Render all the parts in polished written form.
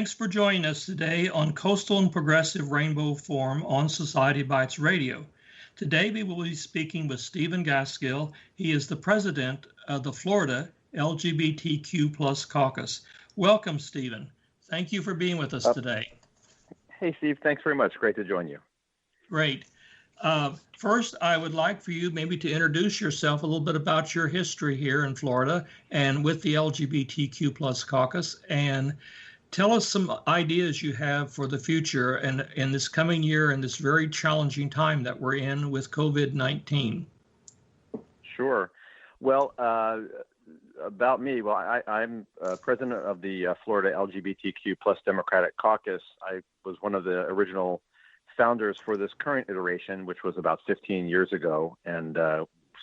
Thanks for joining us today on Coastal and Progressive Rainbow Forum on Society Bites Radio. Today we will be speaking with Stephen Gaskill. He is the president of the Florida LGBTQ plus caucus. Welcome, Stephen. Thank you for being with us today. Hey, Steve. Thanks very much. Great to join you. Great. First, I would like for you maybe to introduce yourself a little bit about your history here in Florida and with the LGBTQ plus caucus, and tell us some ideas you have for the future and in this coming year and this very challenging time that we're in with COVID-19. Sure. Well, about me, I'm president of the Florida LGBTQ plus Democratic Caucus. I was one of the original founders for this current iteration, which was about 15 years ago, and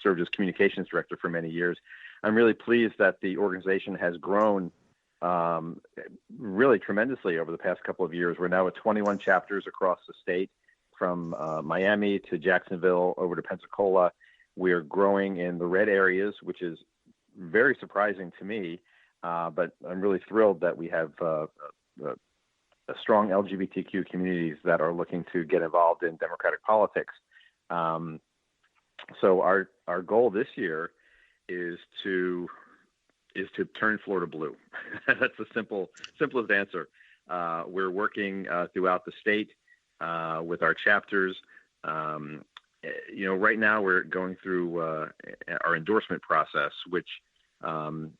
served as communications director for many years. I'm really pleased that the organization has grown really tremendously over the past couple of years. We're now at 21 chapters across the state, from Miami to Jacksonville over to Pensacola. We are growing in the red areas, which is very surprising to me, but I'm really thrilled that we have a strong LGBTQ communities that are looking to get involved in democratic politics. So our goal this year is to turn Florida blue. That's the simplest answer. We're working throughout the state with our chapters. Right now we're going through our endorsement process, which sounds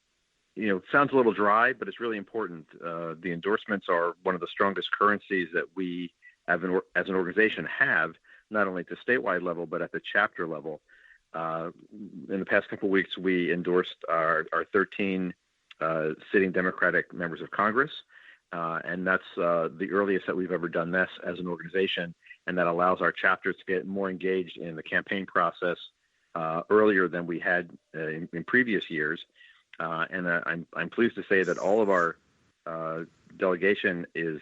a little dry, but it's really important. The endorsements are one of the strongest currencies that we as an organization have, not only at the statewide level, but at the chapter level. In the past couple of weeks, we endorsed our 13 sitting Democratic members of Congress, and that's the earliest that we've ever done this as an organization, and that allows our chapters to get more engaged in the campaign process earlier than we had in previous years. And I'm pleased to say that all of our delegation is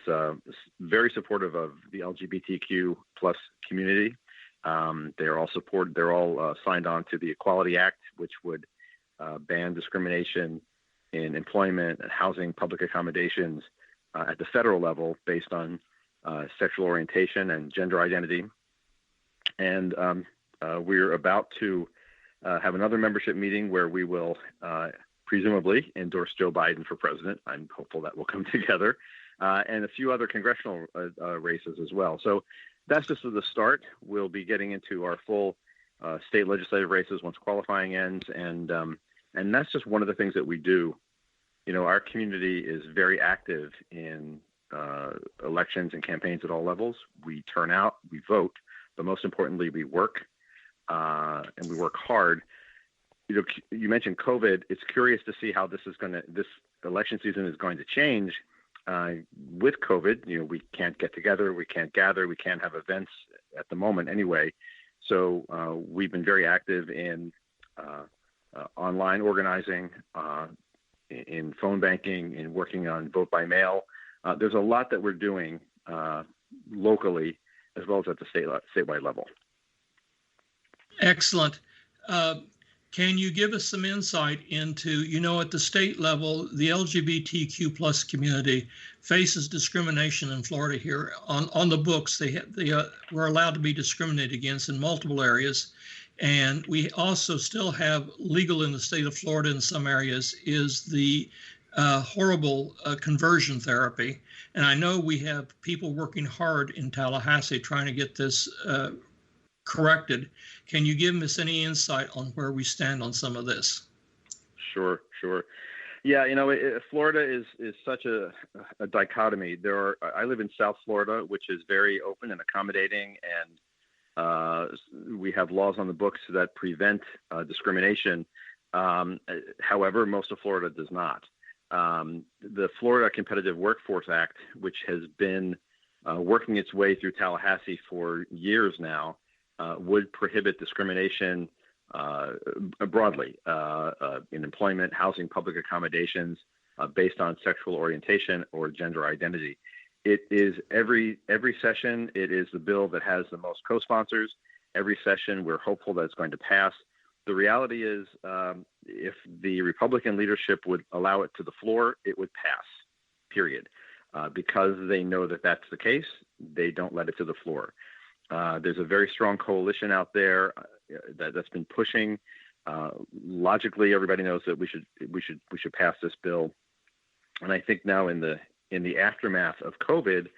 very supportive of the LGBTQ plus community. They're all signed on to the Equality Act, which would ban discrimination in employment and housing, public accommodations at the federal level based on sexual orientation and gender identity. And we're about to have another membership meeting where we will presumably endorse Joe Biden for president. I'm hopeful that will come together, and a few other congressional races as well. So that's just the start. We'll be getting into our full state legislative races once qualifying ends, and that's just one of the things that we do. Our community is very active in elections and campaigns at all levels. We turn out, we vote, but most importantly, we work, and we work hard. You mentioned COVID. It's curious to see how this election season is going to change with COVID. We can't get together, we can't gather, we can't have events at the moment anyway. So we've been very active in online organizing, in phone banking, in working on vote by mail. There's a lot that we're doing locally as well as at the statewide level. Excellent. Can you give us some insight into, at the state level, the LGBTQ plus community faces discrimination in Florida here on the books. They were allowed to be discriminated against in multiple areas. And we also still have legal in the state of Florida in some areas is the horrible conversion therapy. And I know we have people working hard in Tallahassee trying to get this corrected. Can you give us any insight on where we stand on some of this? Sure. Yeah, Florida is such a dichotomy. I live in South Florida, which is very open and accommodating, and we have laws on the books that prevent discrimination. However, most of Florida does not. The Florida Competitive Workforce Act, which has been working its way through Tallahassee for years now, would prohibit discrimination broadly in employment, housing, public accommodations based on sexual orientation or gender identity. It is every session. It is the bill that has the most co-sponsors. Every session, we're hopeful that it's going to pass. The reality is, if the Republican leadership would allow it to the floor, it would pass, period. Because they know that that's the case, they don't let it to the floor. There's a very strong coalition out there that's been pushing. Logically, everybody knows that we should pass this bill. And I think now in the aftermath of COVID,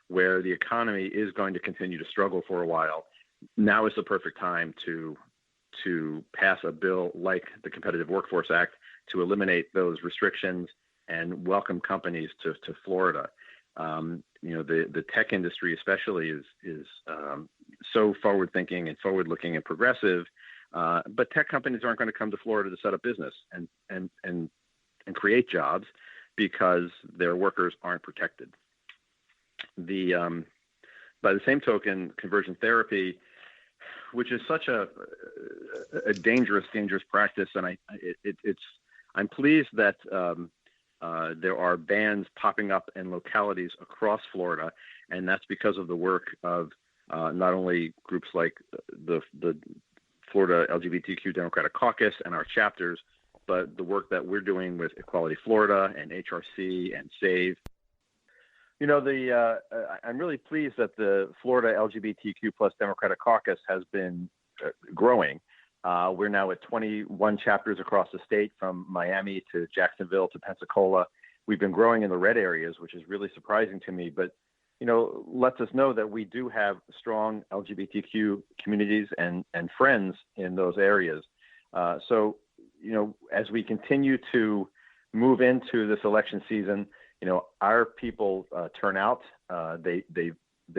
where the economy is going to continue to struggle for a while, now is the perfect time to pass a bill like the Competitive Workforce Act to eliminate those restrictions and welcome companies to Florida. The tech industry especially is so forward-thinking and forward-looking and progressive, but tech companies aren't going to come to Florida to set up business and create jobs because their workers aren't protected. By the same token, conversion therapy, which is such a dangerous practice, and I'm pleased that there are bans popping up in localities across Florida, and that's because of the work of not only groups like the Florida LGBTQ Democratic Caucus and our chapters, but the work that we're doing with Equality Florida and HRC and SAVE. I'm really pleased that the Florida LGBTQ plus Democratic Caucus has been growing. We're now at 21 chapters across the state, from Miami to Jacksonville to Pensacola. We've been growing in the red areas, which is really surprising to me, but lets us know that we do have strong LGBTQ communities and friends in those areas. So as we continue to move into this election season, our people turn out, they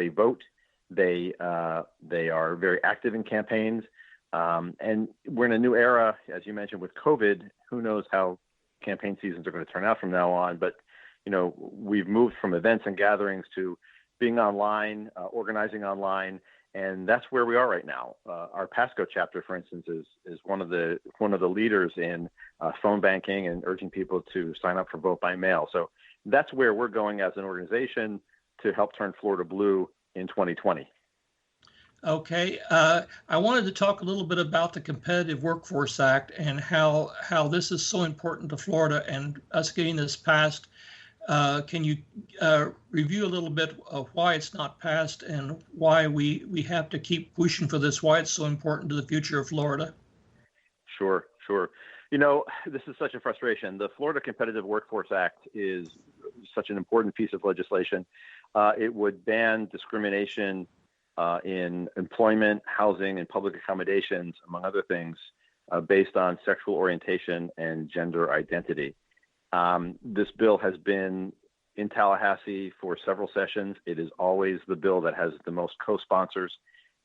vote, they are very active in campaigns. And we're in a new era, as you mentioned, with COVID. Who knows how campaign seasons are going to turn out from now on? But, we've moved from events and gatherings to being online, organizing online, and that's where we are right now. Our Pasco chapter, for instance, is one of the leaders in phone banking and urging people to sign up for vote by mail. So that's where we're going as an organization to help turn Florida blue in 2020. Okay, I wanted to talk a little bit about the Competitive Workforce Act and how this is so important to Florida and us getting this passed. Can you review a little bit of why it's not passed and why we have to keep pushing for this, why it's so important to the future of Florida? Sure. This is such a frustration. The Florida Competitive Workforce Act is such an important piece of legislation. It would ban discrimination in employment, housing, and public accommodations, among other things, based on sexual orientation and gender identity. This bill has been in Tallahassee for several sessions. It is always the bill that has the most co-sponsors,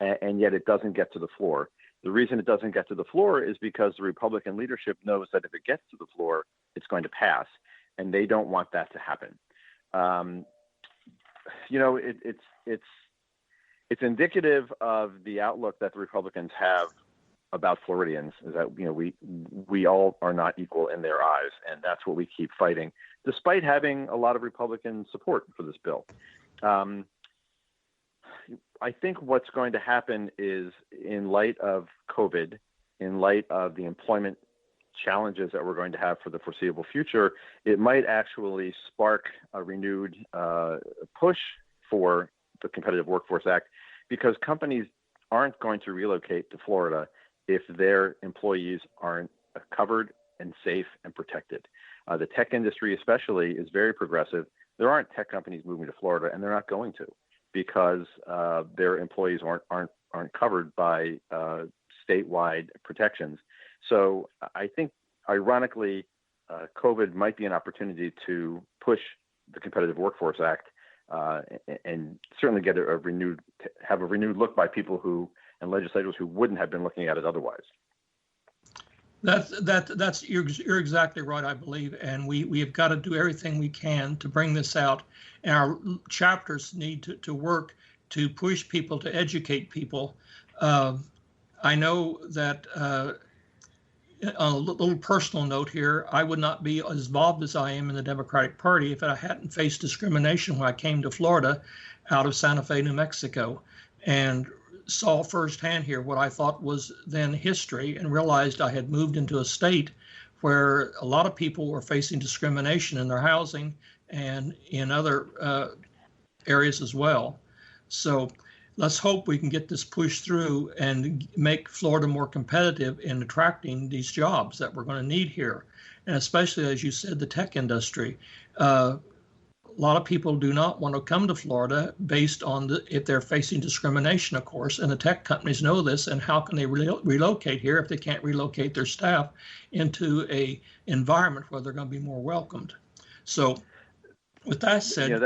and yet it doesn't get to the floor. The reason it doesn't get to the floor is because the Republican leadership knows that if it gets to the floor, it's going to pass, and they don't want that to happen. It's indicative of the outlook that the Republicans have about Floridians, is that we all are not equal in their eyes, and that's what we keep fighting, despite having a lot of Republican support for this bill. I think what's going to happen is, in light of COVID, in light of the employment challenges that we're going to have for the foreseeable future, it might actually spark a renewed push for the Competitive Workforce Act, because companies aren't going to relocate to Florida if their employees aren't covered and safe and protected. The tech industry especially is very progressive. There aren't tech companies moving to Florida, and they're not going to, because their employees aren't covered by statewide protections. So I think, ironically, COVID might be an opportunity to push the Competitive Workforce Act and certainly get a renewed look by people and legislators who wouldn't have been looking at it otherwise. You're exactly right, I believe, and we have got to do everything we can to bring this out. And our chapters need to work to push people, to educate people. I know that on a little personal note here, I would not be as involved as I am in the Democratic Party if I hadn't faced discrimination when I came to Florida out of Santa Fe, New Mexico, and saw firsthand here what I thought was then history, and realized I had moved into a state where a lot of people were facing discrimination in their housing and in other areas as well. So let's hope we can get this pushed through and make Florida more competitive in attracting these jobs that we're going to need here. And especially, as you said, the tech industry. A lot of people do not want to come to Florida based on if they're facing discrimination, of course, and the tech companies know this. And how can they relocate here if they can't relocate their staff into a environment where they're going to be more welcomed? So, with that said,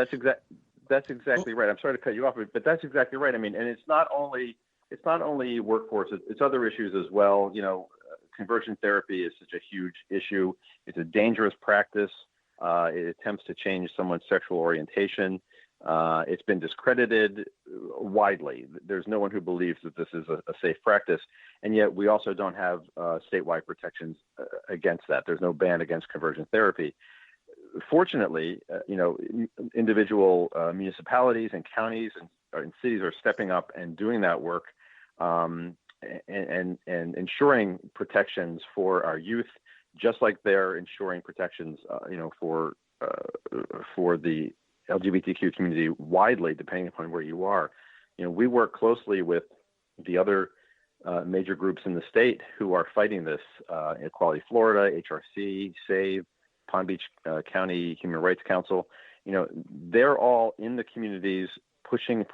that's exactly right. I'm sorry to cut you off, but that's exactly right. I mean, and it's not only workforce; it's other issues as well. Conversion therapy is such a huge issue. It's a dangerous practice. It attempts to change someone's sexual orientation. It's been discredited widely. There's no one who believes that this is a safe practice, and yet we also don't have statewide protections against that. There's no ban against conversion therapy. Fortunately, individual municipalities and counties and cities are stepping up and doing that work, and ensuring protections for our youth, just like they're ensuring protections, for the LGBTQ community widely, depending upon where you are. We work closely with the other major groups in the state who are fighting this: Equality Florida, HRC, SAVE, Palm Beach County Human Rights Council. They're all in the communities pushing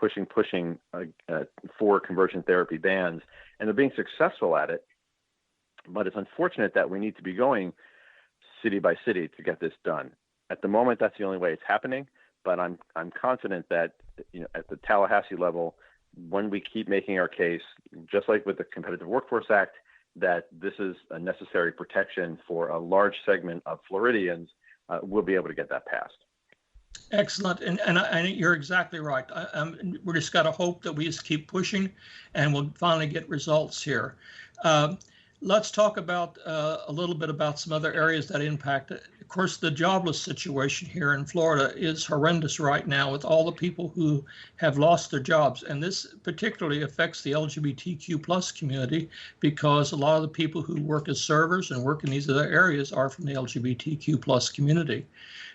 for conversion therapy bans, and they're being successful at it. But it's unfortunate that we need to be going city by city to get this done. At the moment, that's the only way it's happening. But I'm confident that at the Tallahassee level, when we keep making our case, just like with the Competitive Workforce Act, that this is a necessary protection for a large segment of Floridians, we'll be able to get that passed. Excellent, and you're exactly right. We just got to hope that we just keep pushing, and we'll finally get results here. Let's talk about a little bit about some other areas that impact it. Of course, the jobless situation here in Florida is horrendous right now, with all the people who have lost their jobs. And this particularly affects the LGBTQ plus community, because a lot of the people who work as servers and work in these other areas are from the LGBTQ plus community.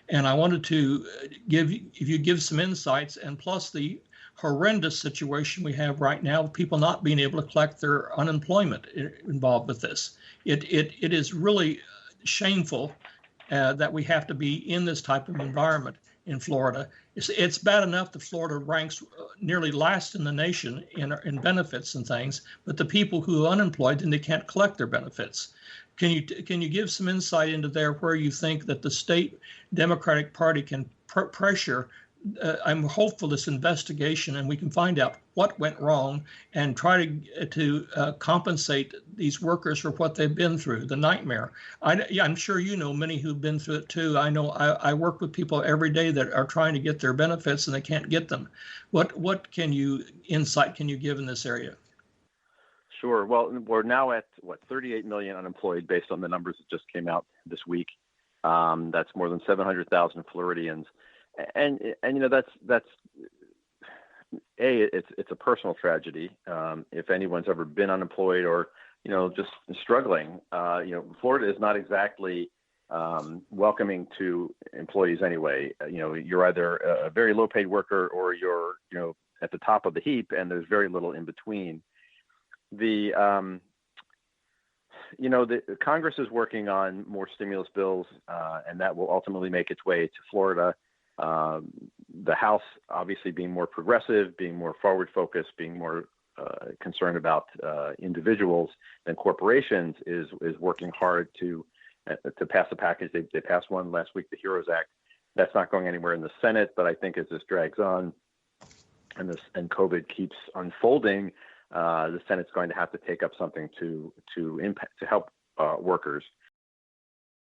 And I wanted to give some insights, and plus the horrendous situation we have right now with people not being able to collect their unemployment involved with this. It is really shameful that we have to be in this type of environment in Florida. It's bad enough that Florida ranks nearly last in the nation in benefits and things, but the people who are unemployed, then they can't collect their benefits. Can you give some insight into there where you think that the state Democratic Party can pressure? I'm hopeful this investigation, and we can find out what went wrong and try to compensate these workers for what they've been through, the nightmare. I'm sure you know many who've been through it too. I know I work with people every day that are trying to get their benefits and they can't get them. What insight can you give in this area? Sure. Well, we're now at 38 million unemployed based on the numbers that just came out this week. That's more than 700,000 Floridians. And that's it's a personal tragedy. If anyone's ever been unemployed or just struggling, Florida is not exactly welcoming to employees anyway. You're either a very low paid worker or you're at the top of the heap, and there's very little in between. The Congress is working on more stimulus bills, and that will ultimately make its way to Florida. The House, obviously, being more progressive, being more forward-focused, being more concerned about individuals than corporations, is working hard to pass a package. They passed one last week, the HEROES Act. That's not going anywhere in the Senate, but I think as this drags on and COVID keeps unfolding, the Senate's going to have to take up something to help workers.